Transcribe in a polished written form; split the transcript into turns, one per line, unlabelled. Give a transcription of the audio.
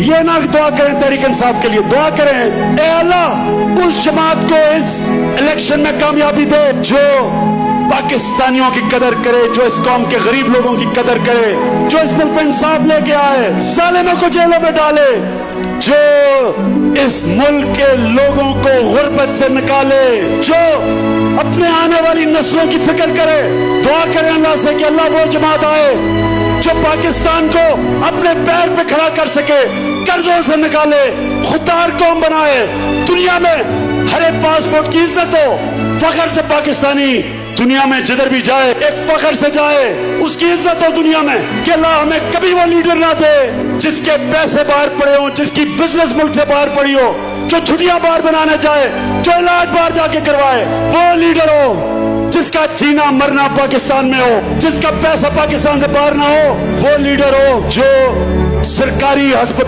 یہ نہ دعا کریں تحریک انصاف کے لیے، دعا کریں اے اللہ اس جماعت کو اس الیکشن میں کامیابی دے جو پاکستانیوں کی قدر کرے، جو اس قوم کے غریب لوگوں کی قدر کرے، جو اس ملک میں انصاف لے کے آئے، ظالموں کو جیلوں میں ڈالے، جو اس ملک کے لوگوں کو غربت سے نکالے، جو اپنے آنے والی نسلوں کی فکر کرے۔ دعا کریں اللہ سے کہ اللہ وہ جماعت آئے جو پاکستان کو اپنے پیر پہ کھڑا کر سکے، قرضوں سے نکالے، خوددار قوم بنائے، دنیا میں ہر ایک پاسپورٹ کی عزت ہو، فخر سے پاکستانی دنیا میں جدھر بھی جائے ایک فخر سے جائے، اس کی عزت ہو دنیا میں، کہ اللہ ہمیں کبھی وہ لیڈر نہ دے جس کے پیسے باہر پڑے ہوں، جس کی بزنس ملک سے باہر پڑی ہو، جو چھٹیاں باہر بنانے جائے، جو علاج باہر جا کے کروائے، وہ لیڈر ہو جس کا جینا مرنا پاکستان میں ہو، جس کا پیسہ پاکستان سے باہر نہ ہو، وہ لیڈر ہو جو سرکاری ہسپتال